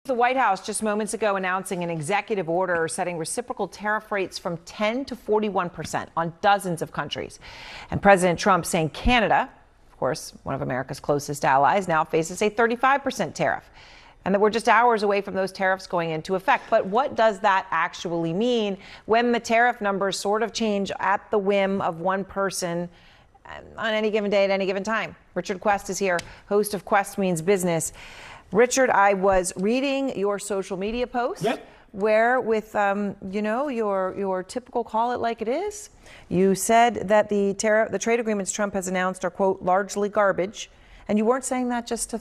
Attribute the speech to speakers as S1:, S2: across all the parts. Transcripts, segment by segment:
S1: The White House just moments ago announcing an executive order setting reciprocal tariff rates from 10 to 41% on dozens of countries. And President Trump saying Canada, of course, one of America's closest allies, now faces a 35% tariff. And that we're just hours away from those tariffs going into effect. But what does that actually mean when the tariff numbers sort of change at the whim of one person on any given day at any given time? Richard Quest is here, host of Quest Means Business. Richard, I was reading your social media post.
S2: Yep.
S1: Where with, your typical call it like it is, you said that the trade agreements Trump has announced are, quote, largely garbage. And you weren't saying that just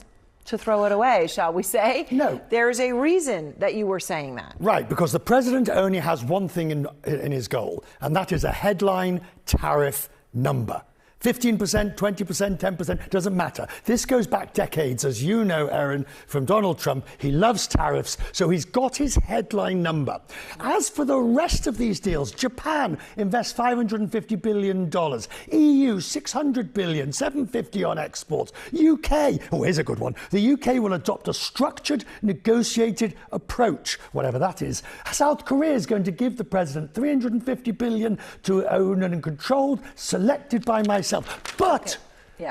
S1: to throw it away, shall we say?
S2: No.
S1: There's a reason that you were saying that.
S2: Right, because the president only has one thing in his goal, and that is a headline tariff number. 15%, 20%, 10%, doesn't matter. This goes back decades, as you know, Erin, from Donald Trump. He loves tariffs, so he's got his headline number. As for the rest of these deals, Japan invests $550 billion, EU $600 billion, $750 on exports, UK, oh, here's a good one, the UK will adopt a structured, negotiated approach, whatever that is. South Korea is going to give the president $350 billion to own and controlled, selected by myself. But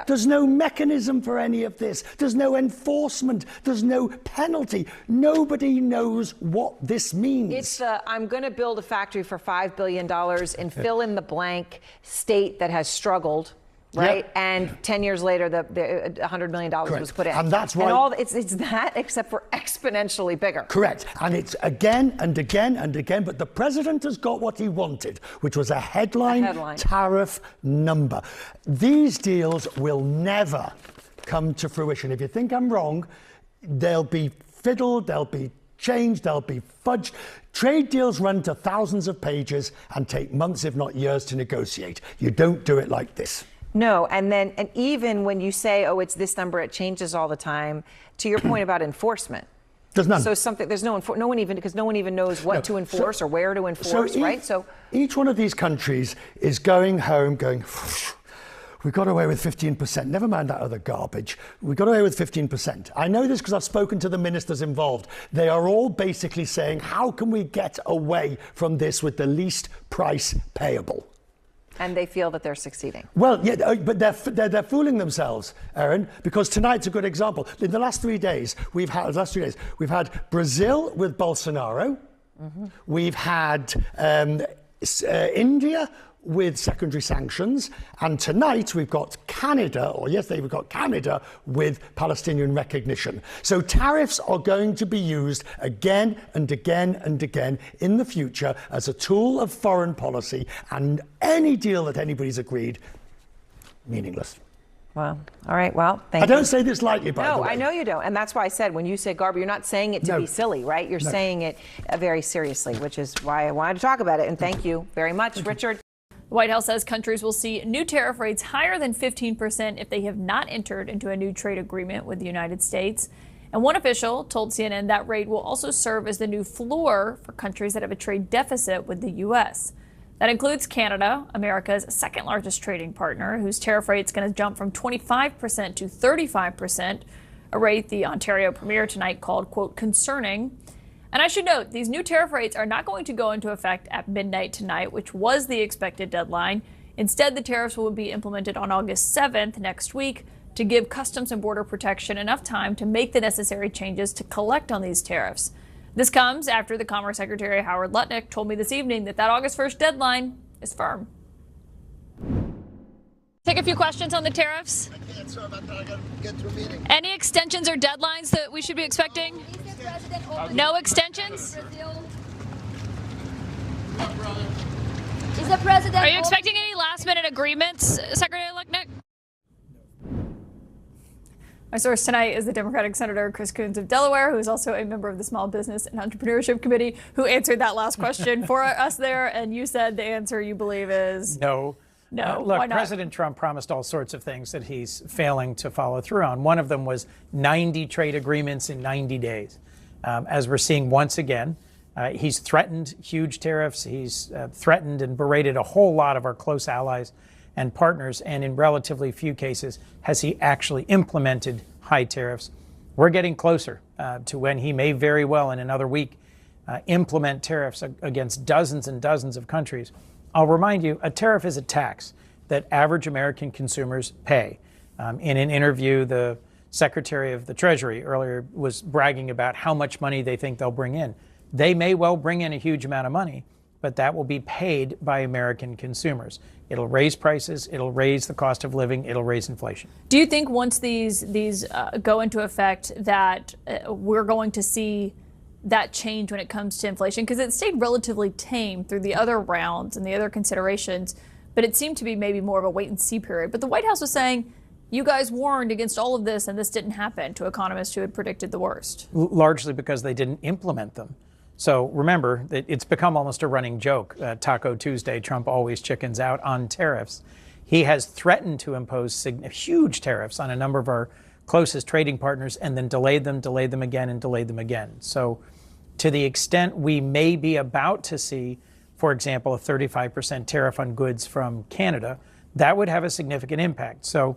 S2: there's no mechanism for any of this. There's no enforcement. There's no penalty. Nobody knows what this means.
S1: It's I'm going to build a factory for $5 billion and fill in the blank state that has struggled. Right. Yep. And 10 years later, the $100 million was put in.
S2: And that's why
S1: it's that, except for exponentially bigger.
S2: Correct. And it's again and again and again. But the president has got what he wanted, which was a headline tariff number. These deals will never come to fruition. If you think I'm wrong, they'll be fiddled, they'll be changed, they'll be fudged. Trade deals run to thousands of pages and take months, if not years, to negotiate. You don't do it like this.
S1: No, and even when you say, oh, it's this number, it changes all the time, to your point about enforcement.
S2: There's none.
S1: So there's no one even knows what to enforce or where to enforce, right? So
S2: each one of these countries is going home going, we got away with 15%. Never mind that other garbage. We got away with 15%. I know this because I've spoken to the ministers involved. They are all basically saying, how can we get away from this with the least price payable?
S1: And they feel that they're succeeding.
S2: Well, yeah, but they're fooling themselves, Erin, because tonight's a good example. In the last 3 days, we've had Brazil with Bolsonaro. Mm-hmm. We've had India with secondary sanctions, and tonight we've got Canada, or yesterday we've got Canada with Palestinian recognition. So tariffs are going to be used again and again and again in the future as a tool of foreign policy, and any deal that anybody's agreed, meaningless.
S1: Well, all right. Well, thank you.
S2: I don't say this lightly, by the way.
S1: No, I know you don't. And that's why I said when you say garbage, you're not saying it to be silly, right? You're saying it very seriously, which is why I wanted to talk about it. And thank you very much, Richard.
S3: The White House says countries will see new tariff rates higher than 15% if they have not entered into a new trade agreement with the United States. And one official told CNN that rate will also serve as the new floor for countries that have a trade deficit with the U.S. That includes Canada, America's second largest trading partner, whose tariff rate is going to jump from 25% to 35%, a rate the Ontario Premier tonight called, quote, concerning. And I should note, these new tariff rates are not going to go into effect at midnight tonight, which was the expected deadline. Instead, the tariffs will be implemented on August 7th next week to give Customs and Border Protection enough time to make the necessary changes to collect on these tariffs. This comes after the Commerce Secretary Howard Lutnick told me this evening that August 1st deadline is firm. Take a few questions on the tariffs.
S4: I can't, sorry about that. I got to get to a meeting.
S3: Any extensions or deadlines that we should be expecting? No extensions?
S5: Is the president?
S3: Are you expecting any last-minute agreements, Secretary Lutnick? My source tonight is the Democratic Senator Chris Coons of Delaware, who is also a member of the Small Business and Entrepreneurship Committee, who answered that last question for us there. And you said the answer you believe is
S6: no.
S3: No,
S6: look,
S3: why not?
S6: President Trump promised all sorts of things that he's failing to follow through on. One of them was 90 trade agreements in 90 days. As we're seeing once again, he's threatened huge tariffs. He's threatened and berated a whole lot of our close allies and partners. And in relatively few cases has he actually implemented high tariffs. we're getting closer to when he may very well in another week implement tariffs against dozens and dozens of countries. I'll remind you, a tariff is a tax that average American consumers pay. In an interview, the Secretary of the Treasury earlier was bragging about how much money they think they'll bring in. They may well bring in a huge amount of money, but that will be paid by American consumers. It'll raise prices, it'll raise the cost of living, it'll raise inflation.
S3: Do you think once these go into effect that we're going to see that change when it comes to inflation? Because it stayed relatively tame through the other rounds and the other considerations, but it seemed to be maybe more of a wait and see period. But the White House was saying, you guys warned against all of this and this didn't happen, to economists who had predicted the worst.
S6: Largely because they didn't implement them. So remember, it's become almost a running joke. Taco Tuesday, Trump always chickens out on tariffs. He has threatened to impose huge tariffs on a number of our closest trading partners and then delayed them again, and delayed them again. So to the extent we may be about to see, for example, a 35% tariff on goods from Canada, that would have a significant impact. So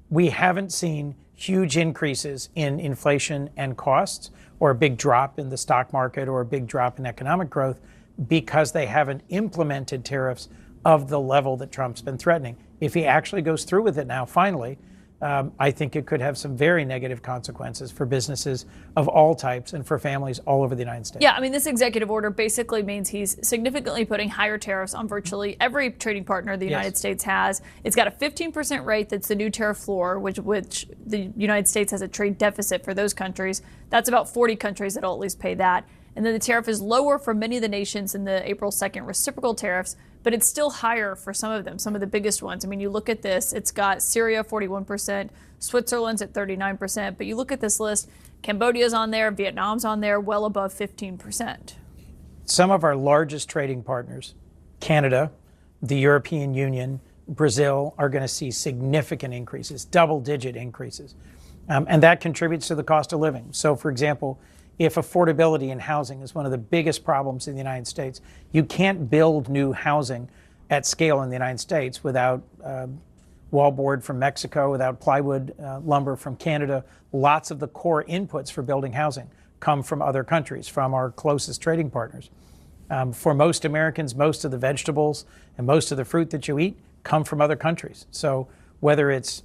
S6: we haven't seen huge increases in inflation and costs, or a big drop in the stock market, or a big drop in economic growth, because they haven't implemented tariffs of the level that Trump's been threatening. If he actually goes through with it now, finally, I think it could have some very negative consequences for businesses of all types and for families all over the United States.
S3: Yeah, I mean, this executive order basically means he's significantly putting higher tariffs on virtually every trading partner the United States has. It's got a 15% rate that's the new tariff floor, which the United States has a trade deficit for those countries. That's about 40 countries that'll at least pay that. And then the tariff is lower for many of the nations in the April 2nd reciprocal tariffs, but it's still higher for some of them, some of the biggest ones. I mean, you look at this, it's got Syria 41%, Switzerland's at 39%, but you look at this list, Cambodia's on there, Vietnam's on there, well above 15%.
S6: Some of our largest trading partners, Canada, the European Union, Brazil, are going to see significant increases, double-digit increases. And that contributes to the cost of living. So, for example, if affordability in housing is one of the biggest problems in the United States, you can't build new housing at scale in the United States without wallboard from Mexico, without plywood, lumber from Canada. Lots of the core inputs for building housing come from other countries, from our closest trading partners. For most Americans, most of the vegetables and most of the fruit that you eat come from other countries. So whether it's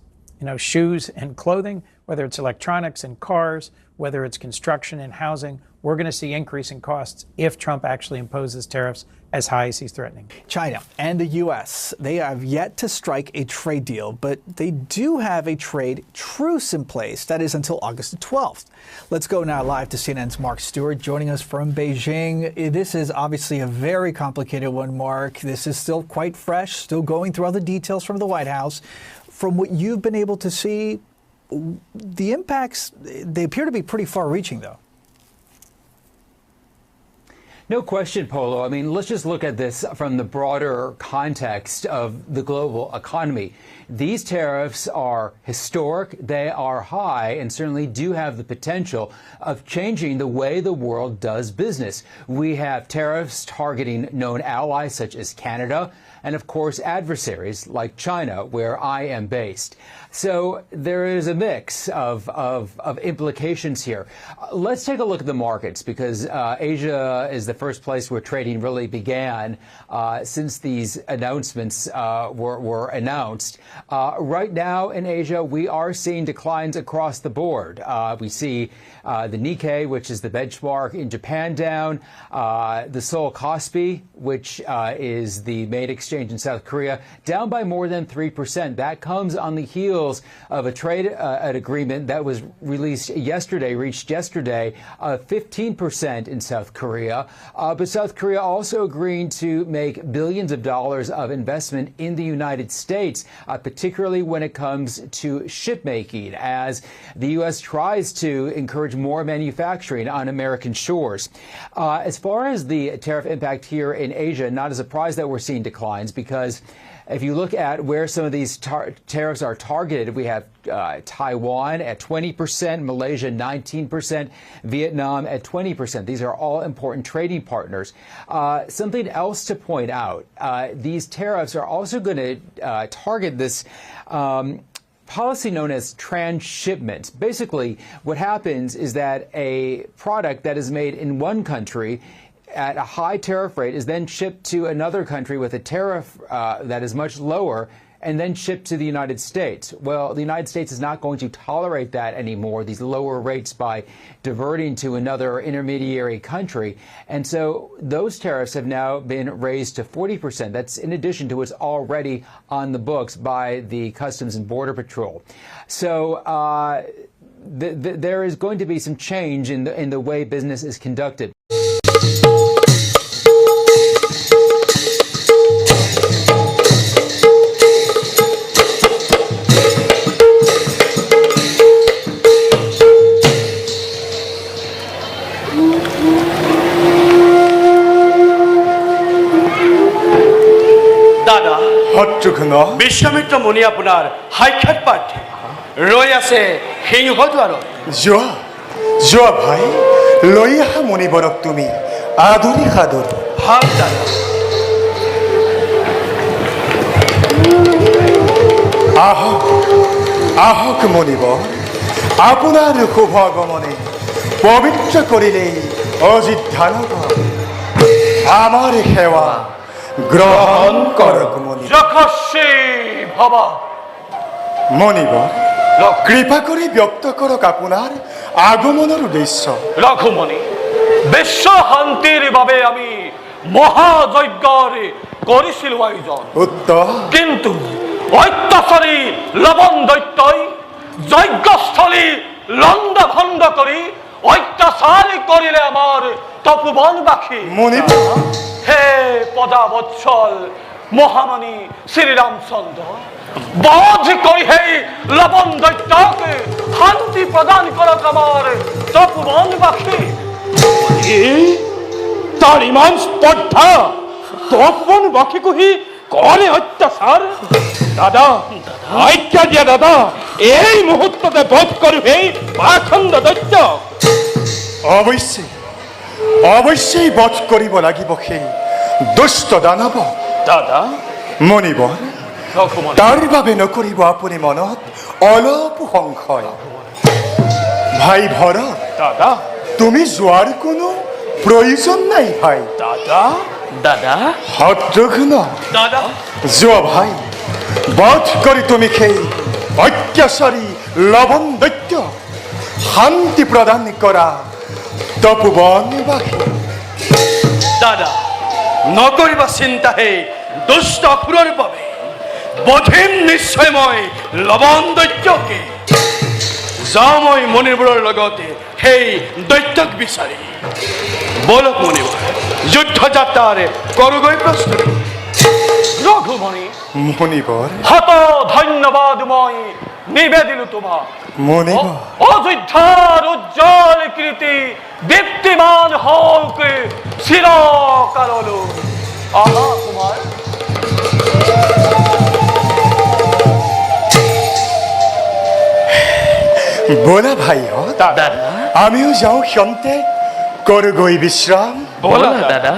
S6: shoes and clothing, whether it's electronics and cars, whether it's construction and housing, we're going to see increasing costs if Trump actually imposes tariffs as high as he's threatening.
S7: China and the U.S., they have yet to strike a trade deal, but they do have a trade truce in place. That is until August the 12th. Let's go now live to CNN's Mark Stewart joining us from Beijing. This is obviously a very complicated one, Mark. This is still quite fresh, still going through all the details from the White House. From what you've been able to see, the impacts, they appear to be pretty far-reaching, though.
S8: No question, Polo. I mean, let's just look at this from the broader context of the global economy. These tariffs are historic, they are high, and certainly do have the potential of changing the way the world does business. We have tariffs targeting known allies such as Canada, and of course adversaries like China, where I am based. So there is a mix of implications here. Let's take a look at the markets, because Asia is the first place where trading really began since these announcements were announced. Right now in Asia, we are seeing declines across the board. We see the Nikkei, which is the benchmark in Japan, down. The Seoul Kospi, which is the main exchange in South Korea, down by more than 3%. That comes on the heels of a trade agreement that was reached yesterday, of 15% in South Korea. But South Korea also agreeing to make billions of dollars of investment in the United States, particularly when it comes to shipmaking, as the U.S. tries to encourage more manufacturing on American shores. As far as the tariff impact here in Asia, not a surprise that we're seeing declines, because if you look at where some of these tariffs are targeted, we have Taiwan at 20%, Malaysia 19%, Vietnam at 20%. These are all important trading partners. Something else to point out, these tariffs are also going to target this policy known as transshipment. Basically, what happens is that a product that is made in one country at a high tariff rate is then shipped to another country with a tariff that is much lower, and then shipped to the United States. Well, the United States is not going to tolerate that anymore, these lower rates, by diverting to another intermediary country. And so those tariffs have now been raised to 40%. That's in addition to what's already on the books by the Customs and Border Patrol. So there is going to be some change in the way business is conducted.
S9: Vishwamitra মুনি আপোনাৰ সাক্ষাৎ প্ৰাৰ্থী ৰৈ আছে সিংহ দ্বাৰত
S10: যোৱা ভাই লৈ আহা মণিবৰক তুমি আদৰি সাদৰি
S9: ভাল দাদা
S10: আহক মণিবৰ আপোনাৰ শুভ আগমনে পবিত্ৰ কৰিলেই অযোধ্যা নগৰ আমাৰ সেৱা গ্ৰহণ কৰক মণিবৰ কৃপা কৰি ব্যক্ত কৰক আপোনাৰ আগমনৰ উদ্দেশ্য
S9: ৰঘুমণি বিশ্ব শান্তিৰ বাবে আমি মহাযজ্ঞৰ কৰিছিলোঁ আয়োজন
S10: উত্তৰ
S9: কিন্তু অত্যাচাৰী লৱণ দৈত্যই যজ্ঞস্থলী লণ্ড ভণ্ড কৰি অত্যাচাৰ কৰিলে আমাৰ তপোবনবাসী
S10: মণিবৰ
S9: হে পদাবৎসল মহামণি শ্ৰীৰামচন্দ্ৰ বধ কৰি সেই লৱণ দৈত্যক শান্তি প্ৰদান কৰক আমাৰ তপোবনবাসী তাৰ ইমান স্পৰ্ধা তপোবনবাসীকো সি কৰে অত্যাচাৰ দাদা আজ্ঞা দিয়া দাদা এই মুহূৰ্ততে বধ কৰো সেই পাখণ্ড দৈত্যক
S10: অৱশ্যেই বধ কৰিব লাগিব সেই দুষ্ট দানৱ
S9: দাদা
S10: মণিবৰ তাৰ বাবে নকৰিব আপুনি মনত অলপ সংশয় ভাই ভৰত
S9: দাদা
S10: তুমি যোৱাৰ কোনো প্ৰয়োজন নাই ভাই
S9: দাদা দাদা
S10: শত্ৰুঘ্ন
S9: দাদা
S10: যোৱা ভাই বধ কৰি তুমি সেই অত্যাচাৰী লৱণ দৈত্য শান্তি প্ৰদান কৰা তপোবনবাসী
S9: দাদা নকৰিবা চিন্তা হে দুষ্ট অসুৰৰ বাবে বধিম নিশ্চয় মই লৱণ দৈত্যকে যাওঁ মই মণিবোৰৰ লগতে সেই দৈত্যক বিচাৰি বলক মণিবোৰ যুদ্ধ যাত্ৰাৰে কৰোগৈ প্ৰস্তুতি ৰঘুমণি
S10: মণিবৰ
S9: শত ধন্যবাদ মই নিবেদিলো তোমাক
S10: মণিবৰ
S9: অযোধ্যাৰ উজ্জ্বল কীৰ্তি দীপ্তিমান হওক চিৰকাললৈ আহা কুমাৰ
S10: বলা ভাইহঁত আমিও যাওঁ ক্ষন্তে কৰোগৈ বিশ্ৰাম
S9: বলা দাদা